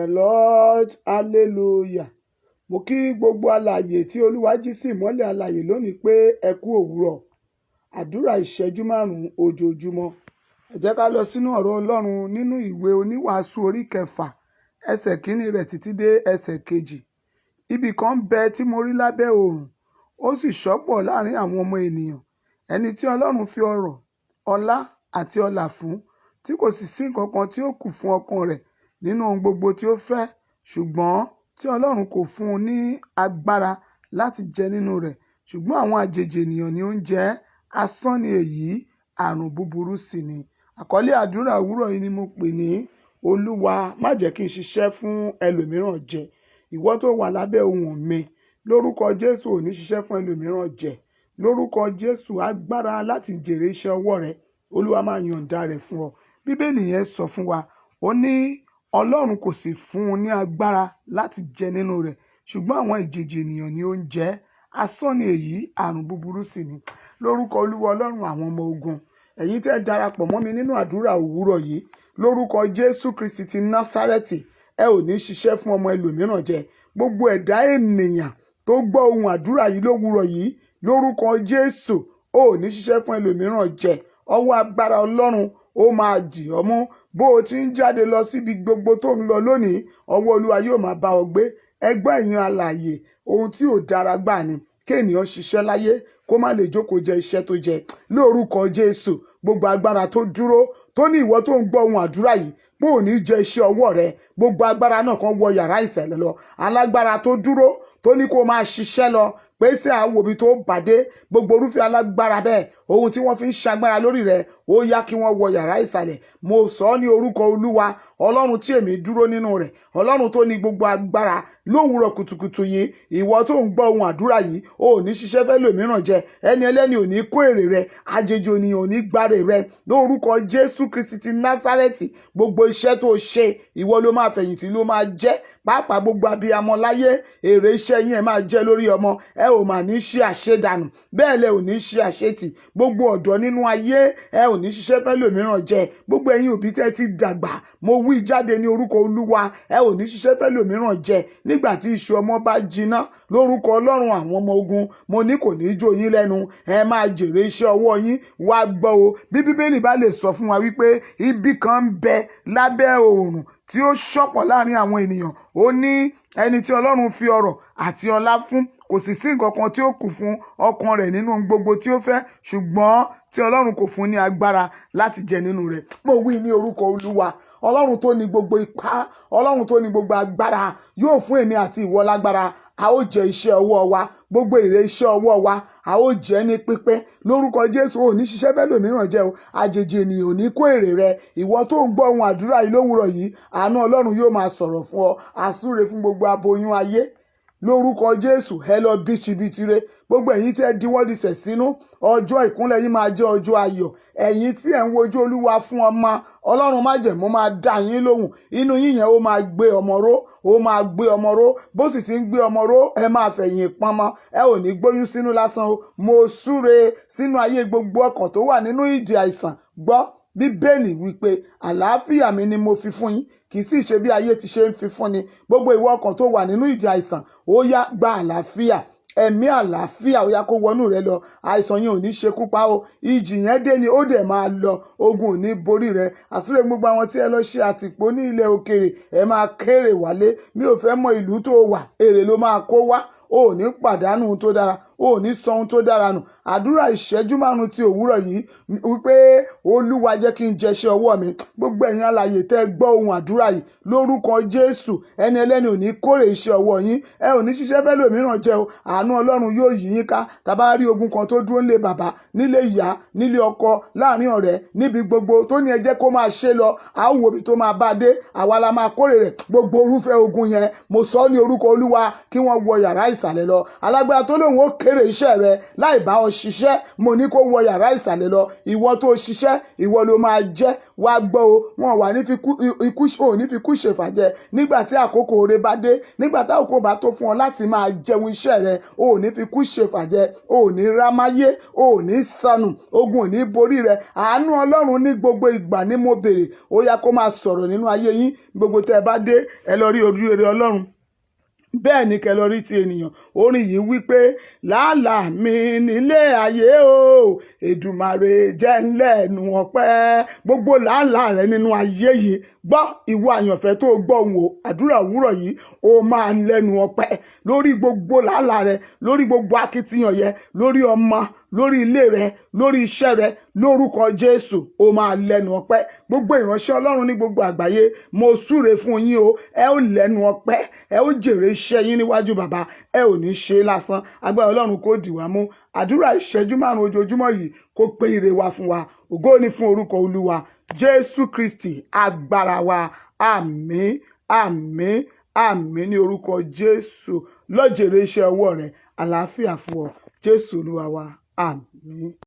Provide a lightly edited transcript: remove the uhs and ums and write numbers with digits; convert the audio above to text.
the Lord, hallelujah. Mo kí gbogbo alààyè tí Olúwa jí sí ìmọ́lẹ̀ alààyè lónìí pé ẹ kú òwúrọ̀. Àdúrà ìṣẹ́jú 5 ojoojúmọ́. Ẹ jẹ́ ká lọ sínú ọ̀rọ̀ Ọlọ́run nínú ìwé Oníwàásù orí 6 ẹsẹ̀ 1 rẹ̀ títí dé ẹsẹ̀ 2. Ibì kan ń bẹ tí mo rí lábẹ́ oòrùn, ó sì ṣọ́pọ̀ láàrin àwọn ọmọ ènìyàn. Ẹni tí Ọlọ́run fi ọrọ̀, ọlá àti ọlà fún, tí kò sì sí nǹkan kan tí ó kù fún ọkàn rẹ̀ nínú ohun gbogbo tí ó fẹ́, ṣùgbọ́n tí Ọlọ́run kò fún un ní agbára láti jẹ nínú rẹ̀, ṣùgbọ́n àwọn àjèjì ènìyàn ni ó ń jẹ ẹ́. Asán ni èyí, àrùn búburú sì ni. Àkọlé àdúrà òwúrọ̀ yìí ni mo pè ní Olúwa má jẹ́ kí n ṣiṣẹ́ fún ẹlòmíràn jẹ. Ìwọ tó wà lábẹ́ ohùn mi, lórúkọ Jésù ò ní ṣiṣẹ́ fún ẹlòmíràn jẹ. Lórúkọ Jésù, agbára láti jèrè iṣẹ́ ọwọ́ rẹ, Olúwa máa yọ̀ǹda rẹ̀ fún ọ. Bíbélì yẹn sọ fún wa, ó ní Ọlọ́run kò sì fún un ní agbára láti jẹ nínú rẹ̀, ṣùgbọ́n àwọn àjèjì ènìyàn ni ó ń jẹ ẹ́. Asán ni èyí, àrùn búburú sì ni. Lórúkọ Olúwa Ọlọ́run àwọn ọmọ ogun, ẹ̀yin tẹ́ darapọ̀ mọ́ mi nínú àdúrà òwúrọ̀ yìí, lórúkọ Jésù Kristi ti Násárẹ́tì, ẹ ò ní ṣiṣẹ́ fún ọmọ ẹlòmíràn jẹ. Gbogbo ẹ̀dá ènìyàn tó gbọ́ ohùn àdúrà yìí lówùúrọ̀ yìí, lórúkọ Jésù, ò ní ṣiṣẹ́ fún ẹlòmíràn jẹ. Ọwọ́ agbára Ọlọ́run ó máa dì ọ́ mú. Bó o ti ń jáde lọ síbi gbogbo tó ń lọ lónìí, ọwọ́ Olúwa yóò máa bá ọ gbé. Ẹgbẹ́ ẹ̀yin alààyè, ohun tí ò dára gbà ni kí ènìyàn ṣiṣẹ́ láyé kó má lè jókòó jẹ iṣẹ́ tó jẹ. Lórúkọ Jésù, gbogbo agbára tó dúró tó ní ìwọ tó ń gbọ́ ohùn àdúrà yìí pé ò ní jẹ iṣẹ́ ọwọ́ rẹ, gbogbo agbára náà kan wọ yàrá ìṣẹ̀lẹ̀ lọ. Alágbára tó dúró tó ní kó máa ṣiṣẹ́ lọ pé sí àwòbí tó bàdé, gbogbo orúfẹ́ alágbára bẹ́ẹ̀, ohun tí wọ́n fi ń ṣagbára lórí rẹ̀, ó yá kí wọ́n wọ yàrá ìsàlẹ̀. Mo sọ ọ́ ní orúkọ Olúwa, Ọlọ́run tí èmi dúró nínú rẹ̀, Ọlọ́run tó ní gbogbo agbára. Lówùúrọ̀ kùtùkùtù yìí, ìwọ tó ń gbọ́ ohùn àdúrà yìí, ò ní ṣiṣẹ́ fẹ́ lòmíràn jẹ. Ẹni ẹlẹ́ni ò ní kó èrè rẹ, àjèjì ènìyàn ò ní gbàrè rẹ. Lórúkọ Jésù Kristi ti Násárẹ́tì, gbogbo iṣẹ́ tó ṣe, ìwọ ló máa fẹ̀yìntì ló máa jẹ́. Pàápàá gbogbo abiyamọ láyé, èrè iṣẹ́ yín ẹ máa jẹ́ lórí ọmọ. Ẹ ò mà ní ṣe àṣedànù, bẹ́ẹ̀ lẹ ò ní ṣe àṣetì. Gbogbo ọ̀dọ́ nínú ayé, ẹ ò ní ṣiṣẹ́ fẹ́ lòmíràn jẹ. Gbogbo ẹ̀yin òbí tẹ́ ti dàgbà, mo wí jáde ní orúkọ Olúwa, ẹ ò ní ṣiṣẹ́ fẹ́ lòmíràn jẹ. Nígbà tí iṣu ọmọ bá jiná, lórúkọ Ọlọ́run àwọn ọmọ ogun, mo ní kò ní jó yín lẹ́nu. Ẹ máa jèrè iṣẹ́ ọwọ́ yín. Wá gbọ́ o, bí Bíbélì bá lè sọ fún wa wípé ibi kan ń bẹ lábẹ́ oòrùn tí ó ṣọ̀pọ̀ láàrin àwọn ènìyàn, ó ní ẹni tí Ọlọ́run fi ọrọ̀ àti ọlá fún, kò sì sí nǹkan kan tí ó kù fún ọkàn rẹ̀ nínú gbogbo tí ó fẹ́, ṣùgbọ́n tí Ọlọ́run kò fún ní agbára láti jẹ nínú rẹ̀. Mo wí ní orúkọ Olúwa, Ọlọ́run tó ní gbogbo ipá, Ọlọ́run tó ní gbogbo agbára, yóò fún èmi àti ìwọ lágbára. A ó jẹ iṣẹ́ ọwọ́ wa, gbogbo èrè iṣẹ́ ọwọ́ wa, a ó jẹ ní pípẹ́. Lórúkọ Jésù, ò ní ṣiṣẹ́ fẹ́ lòmíràn jẹ o. Àjèjì ènìyàn ò ní kó èrè rẹ. Ìwọ tó ń gbọ́ ohùn àdúrà yìí lówùúrọ̀ yìí, àánú Ọlọ́run yóò máa sọ̀rọ̀ fún ọ. Àsúre fún gbogbo aboyún ayé. Lórúkọ Jésù, ẹ lọ bíṣibítire. Gbogbo ẹ̀yin tí ẹ diwọ́dìsẹ̀ sínú, ọjọ́ ìkúnlẹ̀ yín máa jẹ́ ọjọ́ ayọ̀. Ẹ̀yin tí ẹ ń wojú Olúwa fún ọmọ, Ọlọ́run májẹ̀mú máa dá yín lóhùn. Inú yín yẹn ó máa gbé ọmọ ró, ó máa gbé ọmọ ró. Bó sì ti ń gbé ọmọ ró, ẹ máa fẹ̀yìn pọnmọ. Ẹ ò ní gbóyún sínú lásán o. Mo súre sínú ayé gbogbo ọkàn tó wà nínú ìdè àìsàn. Gbọ́, Bíbélì wípé àlàáfíà mi ni mo fi fún yín, kì í sì ṣe bí ayé ti ṣe ń fi fún ni. Gbogbo ìwọ ọkàn tó wà nínú ìdè àìsàn, ó yá gba àlàáfíà. Ẹ̀mí àlàáfíà ó yá kó wọnú rẹ lọ. Àìsàn yẹn ò ní ṣekú pa o. Ìjì yẹn dé ni ó dẹ̀ máa lọ. Ogun ò ní borí rẹ. Àsúre gbogbo àwọn tí ẹ lọ ṣe àtìpó ní ilẹ̀ òkèèrè, ẹ máa kéré wálé. Mi ò fẹ́ mọ ìlú tó wà, èrè ló máa kó wá. O ò ní pàdánù ohun tó dára, o ò ní sọ ohun tó dára nù. Àdúrà ìṣẹ́jú 5 ti òwúrọ̀ yìí wípé Olúwa jẹ́ kí n jẹ iṣẹ́ ọwọ́ mi. Gbogbo ẹ̀yin alààyè tẹ́ gbọ́ ohùn àdúrà yìí, lórúkọ Jésù, ẹni ẹlẹ́ni ò ní kórè iṣẹ́ ọwọ́ yín. Ẹ ò ní ṣiṣẹ́ fẹ́ lòmíràn jẹ o. Àánú Ọlọ́run yóò yí yín ká. Tàbá rí ogun kan tó dúró nílé bàbá, nílé ìyá, nílé ọkọ, láàrin ọ̀rẹ́, níbi gbogbo tó ní ẹ jẹ́ kó máa ṣe lọ, a ó wo ibi tó máa bá dé, àwa la máa kórè rẹ̀. Gbogbo orúfẹ́ ogun yẹn, mo sọ ní orúkọ Olúwa, kí wọ́n wọ yàrá ìsàlẹ̀ lọ. Alágbára tó lóun ó kéré iṣẹ́ rẹ láì bá ọ ṣiṣẹ́. Mo ní kó wọ yàrá ìsàlẹ̀ lọ. Ìwọ tó ṣiṣẹ́, ìwọ ló máa jẹ́. Wá gbọ́ o, wọn wà ní fi kú ṣèfàjẹ́ nígbà tí àkókò oore bá dé. Nígbà tí àkókò bá tó fún ọ láti máa jẹun iṣẹ́ rẹ, o ò ní fi kú ṣèfàjẹ́, o ò ní rámáyé, o ò ní sọnù, ogun ò ní borí rẹ. Àánú Ọlọ́run ní gbogbo ìgbà ni mo béèrè. Ó yá kó máa sọ̀rọ̀ nínú ayé yín. Gbogbo tẹ́ ẹ bá dé, ẹ lọ rí ojú rere Ọlọ́run. Bẹ́ẹ̀ ni kẹ́ lọ rí ti ènìyàn. Orin yìí wí pé làálàá mi nílé ayé o, Èdùmàrè jẹ́ n lẹ́nu ọpẹ́. Gbogbo làálàá rẹ nínú ayé yìí, gbọ́ ìwọ àyànfẹ́ tó gbọ́ ohùn o, àdúrà òwúrọ̀ yìí ó máa lẹ́nu ọpẹ́ lórí gbogbo làálàá rẹ, lórí gbogbo akitiyan yẹ, lórí ọmọ, lórí ilé rẹ, lórí iṣẹ́ rẹ, lórúkọ Jésù ó máa lẹ́nu ọpẹ́. Gbogbo ìránṣẹ́ Ọlọ́run ní gbogbo àgbáyé, mo súre fún yín o, ẹ ó lẹ́nu ọpẹ́, ẹ ó jèrè iṣẹ́ yín níwájú bàbá, ẹ ò ní ṣe lásán. Agbára Ọlọ́run kó dì wá mú. Àdúrà ìṣẹ́jú 5 ojoojúmọ́ yìí kó pé ire wa fún wa. Ògo ni fún orúkọ Olúwa Jésù Kristi agbára wa. Àmín, àmín, àmín ní orúkọ Jésù. Lọ jèrè iṣẹ́ ọwọ́ rẹ. Àlàáfíà fún ọ. Jésù Olúwa wa. Àmín.